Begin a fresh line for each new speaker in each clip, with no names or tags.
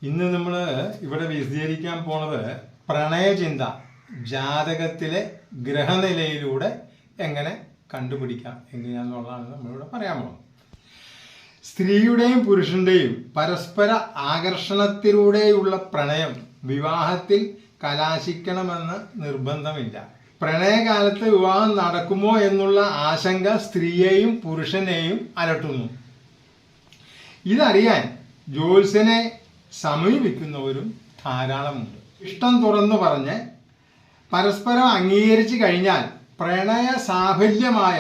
ഇന്ന് നമ്മൾ ഇവിടെ വിശദീകരിക്കാൻ പോണത് പ്രണയചിന്ത ജാതകത്തിലെ ഗ്രഹനിലയിലൂടെ എങ്ങനെ കണ്ടുപിടിക്കാം എങ്ങനെയാണെന്നുള്ളതാണ് നമ്മളിവിടെ പറയാൻ പോകുന്നത്. സ്ത്രീയുടെയും പുരുഷന്റെയും പരസ്പര ആകർഷണത്തിലൂടെയുള്ള പ്രണയം വിവാഹത്തിൽ കലാശിക്കണമെന്ന് നിർബന്ധമില്ല. പ്രണയകാലത്ത് വിവാഹം നടക്കുമോ എന്നുള്ള ആശങ്ക സ്ത്രീയെയും പുരുഷനെയും അലട്ടുന്നു. ഇതറിയാൻ ജ്യോത്സ്യനെ സമീപിക്കുന്നവരും ധാരാളമുണ്ട്. ഇഷ്ടം തുറന്നു പറഞ്ഞ് പരസ്പരം അംഗീകരിച്ചു കഴിഞ്ഞാൽ പ്രണയ സാഫല്യമായ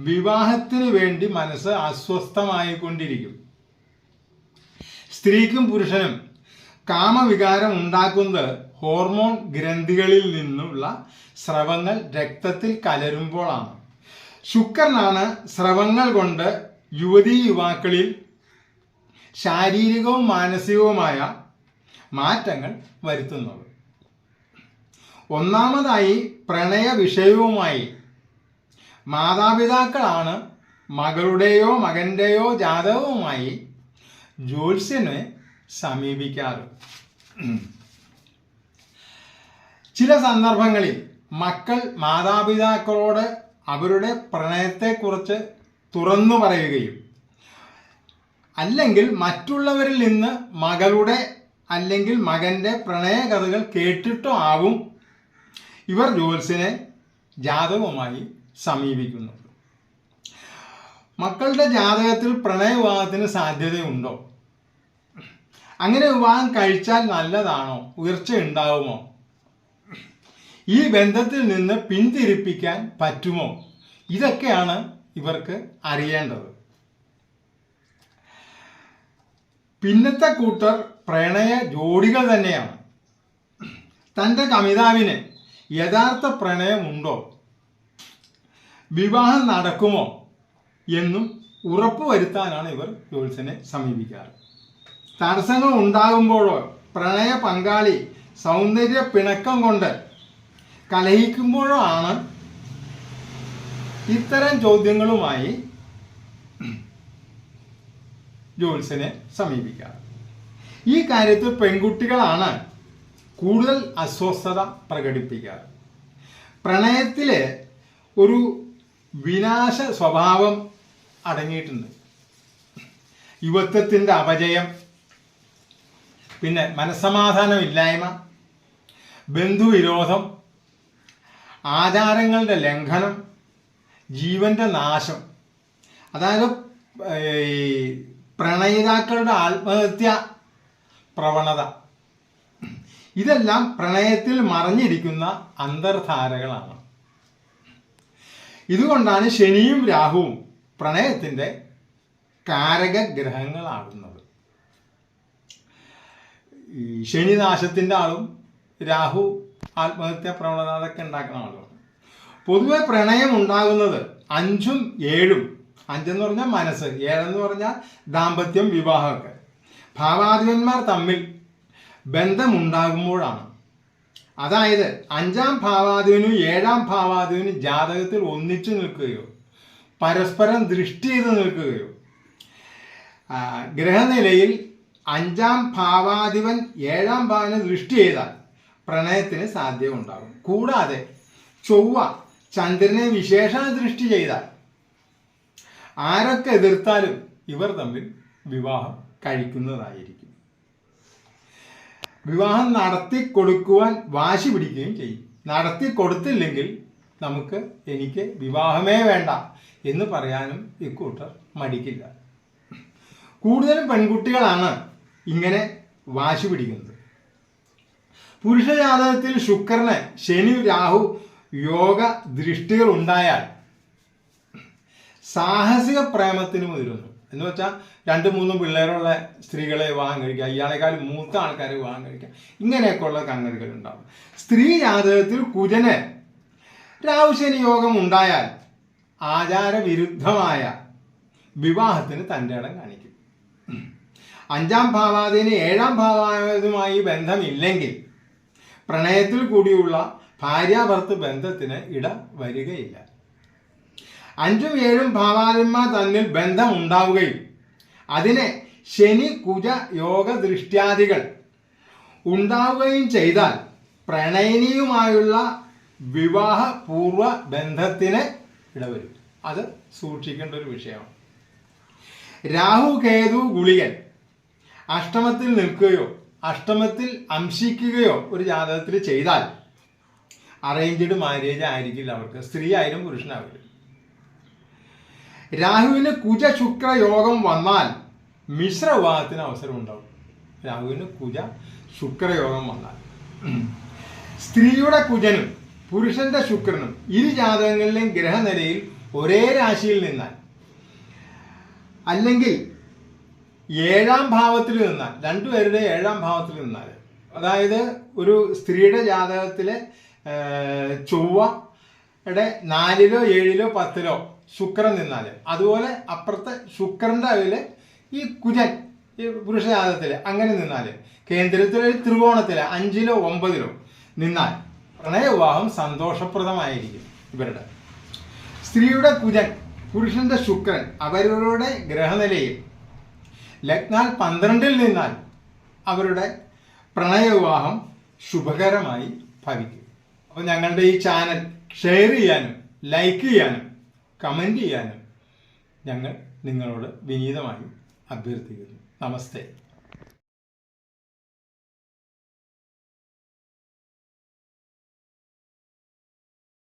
വിവാഹത്തിന് വേണ്ടി മനസ്സ് അസ്വസ്ഥമായിക്കൊണ്ടിരിക്കും. സ്ത്രീക്കും പുരുഷനും കാമവികാരം ഉണ്ടാക്കുന്നത് ഹോർമോൺ ഗ്രന്ഥികളിൽ നിന്നുള്ള സ്രവങ്ങൾ രക്തത്തിൽ കലരുമ്പോഴാണ്. ശുക്രനാണ് സ്രവങ്ങൾ കൊണ്ട് യുവതീ യുവാക്കളിൽ ശാരീരികവും മാനസികവുമായ മാറ്റങ്ങൾ വരുത്തുന്നത്. ഒന്നാമതായി പ്രണയ വിഷയവുമായി മാതാപിതാക്കളാണ് മകളുടെയോ മകൻ്റെയോ ജാതകവുമായി ജ്യോത്സ്യനെ സമീപിക്കാറ്. ചില സന്ദർഭങ്ങളിൽ മക്കൾ മാതാപിതാക്കളോട് അവരുടെ പ്രണയത്തെക്കുറിച്ച് തുറന്നു പറയുകയും അല്ലെങ്കിൽ മറ്റുള്ളവരിൽ നിന്ന് മകളുടെ അല്ലെങ്കിൽ മകൻ്റെ പ്രണയകഥകൾ കേട്ടിട്ടോ ആവും ഇവർ ജ്യോത്സ്യനെ ജാതകവുമായി സമീപിക്കുന്നത്. മക്കളുടെ ജാതകത്തിൽ പ്രണയവിവാഹത്തിന് സാധ്യതയുണ്ടോ? അങ്ങനെ വിവാഹം കഴിച്ചാൽ നല്ലതാണോ? ഉയർച്ച ഉണ്ടാവുമോ? ഈ ബന്ധത്തിൽ നിന്ന് പിന്തിരിപ്പിക്കാൻ പറ്റുമോ? ഇതൊക്കെയാണ് ഇവർക്ക് അറിയേണ്ടത്. പിന്നത്തെ കൂട്ടർ പ്രണയ ജോഡികൾ തന്നെയാണ്. തൻ്റെ കമിതാവിന് യഥാർത്ഥ പ്രണയമുണ്ടോ, വിവാഹം നടക്കുമോ എന്നും ഉറപ്പുവരുത്താനാണ് ഇവർ ജ്യോത്സ്യനെ സമീപിക്കാറ്. തടസ്സങ്ങൾ ഉണ്ടാകുമ്പോഴോ പ്രണയ പങ്കാളി സൗന്ദര്യ പിണക്കം കൊണ്ട് കലഹിക്കുമ്പോഴോ ആണ് ഇത്തരം ചോദ്യങ്ങളുമായി ജ്യോത്സ്യനെ സമീപിക്കാറ്. ഈ കാര്യത്തിൽ പെൺകുട്ടികളാണ് കൂടുതൽ അസ്വസ്ഥത പ്രകടിപ്പിക്കാറ്. പ്രണയത്തില് ഒരു വിനാശ സ്വഭാവം അടങ്ങിയിട്ടുണ്ട്. യുവത്വത്തിൻ്റെ അപജയം, പിന്നെ മനസ്സമാധാനമില്ലായ്മ, ബന്ധുവിരോധം, ആചാരങ്ങളുടെ ലംഘനം, ജീവന്റെ നാശം, അതായത് പ്രണയിതാക്കളുടെ ആത്മഹത്യ പ്രവണത, ഇതെല്ലാം പ്രണയത്തിൽ മറഞ്ഞിരിക്കുന്ന അന്തർധാരകളാണ്. ഇതുകൊണ്ടാണ് ശനിയും രാഹുവും പ്രണയത്തിൻ്റെ കാരകഗ്രഹങ്ങളാകുന്നത്. ഈ ശനിനാശത്തിൻ്റെ ആളും രാഹു ആത്മഹത്യാ പ്രവണത അതൊക്കെ ഉണ്ടാക്കുന്ന ആളുമാണ്. പൊതുവെ പ്രണയം ഉണ്ടാകുന്നത് 5ഉം 7ഉം, 5 എന്ന് പറഞ്ഞാൽ മനസ്സ്, 7 എന്ന് പറഞ്ഞാൽ ദാമ്പത്യം, വിവാഹമൊക്കെ, ഭാവാധിപന്മാർ തമ്മിൽ ബന്ധമുണ്ടാകുമ്പോഴാണ്. അതായത് 5ാം ഭാവാധിപനും 7ാം ഭാവാധിപനും ജാതകത്തിൽ ഒന്നിച്ചു നിൽക്കുകയോ പരസ്പരം ദൃഷ്ടി ചെയ്ത് നിൽക്കുകയോ, ഗ്രഹനിലയിൽ 5ാം ഭാവാധിപൻ 7ാം ഭാവനെ ദൃഷ്ടി ചെയ്താൽ പ്രണയത്തിന് സാധ്യത ഉണ്ടാകും. കൂടാതെ ചൊവ്വ ചന്ദ്രനെ വിശേഷ ദൃഷ്ടി ചെയ്താൽ ആരൊക്കെ എതിർത്താലും ഇവർ തമ്മിൽ വിവാഹം കഴിക്കുന്നതായിരിക്കും. വിവാഹം നടത്തി കൊടുക്കുവാൻ വാശി പിടിക്കുകയും ചെയ്യും. നടത്തി കൊടുത്തില്ലെങ്കിൽ എനിക്ക് വിവാഹമേ വേണ്ട എന്ന് പറയാനും ഇക്കൂട്ടർ മടിക്കില്ല. കൂടുതലും പെൺകുട്ടികളാണ് ഇങ്ങനെ വാശി പിടിക്കുന്നത്. പുരുഷ ജാതകത്തിൽ ശുക്രന് ശനി രാഹു യോഗ ദൃഷ്ടികൾ ഉണ്ടായാൽ സാഹസിക പ്രേമത്തിന് മുതിരുന്നു. എന്ന് വെച്ചാൽ 2-3 പിള്ളേരുള്ള സ്ത്രീകളെ വിവാഹം കഴിക്കുക, ഇയാളെക്കാളും മൂത്ത ആൾക്കാരെ വിവാഹം കഴിക്കുക, ഇങ്ങനെയൊക്കെയുള്ള കണ്ണുകൾ ഉണ്ടാവും. സ്ത്രീ ജാതകത്തിൽ കുജന് രാഹുശനി യോഗം ഉണ്ടായാൽ ആചാരവിരുദ്ധമായ വിവാഹത്തിന് തൻ്റെ ഇടം കാണിക്കും. 5ാം ഭാവാധിപന് 7ാം ഭാവാധിപനുമായി ബന്ധമില്ലെങ്കിൽ പ്രണയത്തിൽ കൂടിയുള്ള ഭാര്യാഭർത്തൃ ബന്ധത്തിന് ഇട വരികയില്ല. 5ഉം 7ഉം ഭാവാധിപന്മാർ തമ്മിൽ ബന്ധം ഉണ്ടാവുകയും അതിനെ ശനി കുജ യോഗ ദൃഷ്ട്യാദികൾ ഉണ്ടാവുകയും ചെയ്താൽ പ്രണയിനിയുമായുള്ള വിവാഹപൂർവ ബന്ധത്തിന് ഇടവരും. അത് സൂക്ഷിക്കേണ്ട ഒരു വിഷയമാണ്. രാഹു കേതു ഗുളികൻ അഷ്ടമത്തിൽ നിൽക്കുകയോ അഷ്ടമത്തിൽ അംശിക്കുകയോ ഒരു ജാതകത്തിൽ ചെയ്താൽ അറേഞ്ച്ഡ് മാരേജ് ആയിരിക്കില്ല അവർക്ക്, സ്ത്രീ ആയാലും പുരുഷനായാലും. രാഹുവിന് കുജ ശുക്ര യോഗം വന്നാൽ മിശ്ര വിവാഹത്തിന് അവസരം ഉണ്ടാവും. രാഹുവിന് കുജ ശുക്രയോഗം വന്നാൽ സ്ത്രീയുടെ കുജനും പുരുഷന്റെ ശുക്രനും ഇരു ജാതകങ്ങളിലെയും ഗ്രഹനിലയിൽ ഒരേ രാശിയിൽ നിന്നാൽ, അല്ലെങ്കിൽ 7ാം ഭാവത്തിൽ നിന്നാൽ, രണ്ടുപേരുടെ 7ാം ഭാവത്തിൽ നിന്നാൽ, അതായത് ഒരു സ്ത്രീയുടെ ജാതകത്തിലെ ചൊവ്വയുടെ 4ലോ 7ലോ 10ലോ ശുക്രൻ നിന്നാൽ, അതുപോലെ അപ്പുറത്തെ ശുക്രന്റെ അതിൽ ഈ കുജൻ ഈ പുരുഷ ജാതകത്തിൽ അങ്ങനെ നിന്നാൽ, കേന്ദ്രത്തിലെ ത്രികോണത്തിൽ 5ലോ 9ലോ നിന്നാൽ പ്രണയവിവാഹം സന്തോഷപ്രദമായിരിക്കും. ഇവരുടെ സ്ത്രീയുടെ കുജൻ പുരുഷന്റെ ശുക്രൻ അവരുടെ ഗ്രഹനിലയിൽ ലഗ്നാൽ 12ൽ നിന്നാൽ അവരുടെ പ്രണയവിവാഹം ശുഭകരമായി ഭവിക്കും. അപ്പോൾ ഞങ്ങളുടെ ഈ ചാനൽ ഷെയർ ചെയ്യാനും ലൈക്ക് ചെയ്യാനും കമൻറ്റ് ചെയ്യാനും ഞങ്ങൾ നിങ്ങളോട് വിനീതമായി അഭ്യർത്ഥിക്കുന്നു. നമസ്തേ.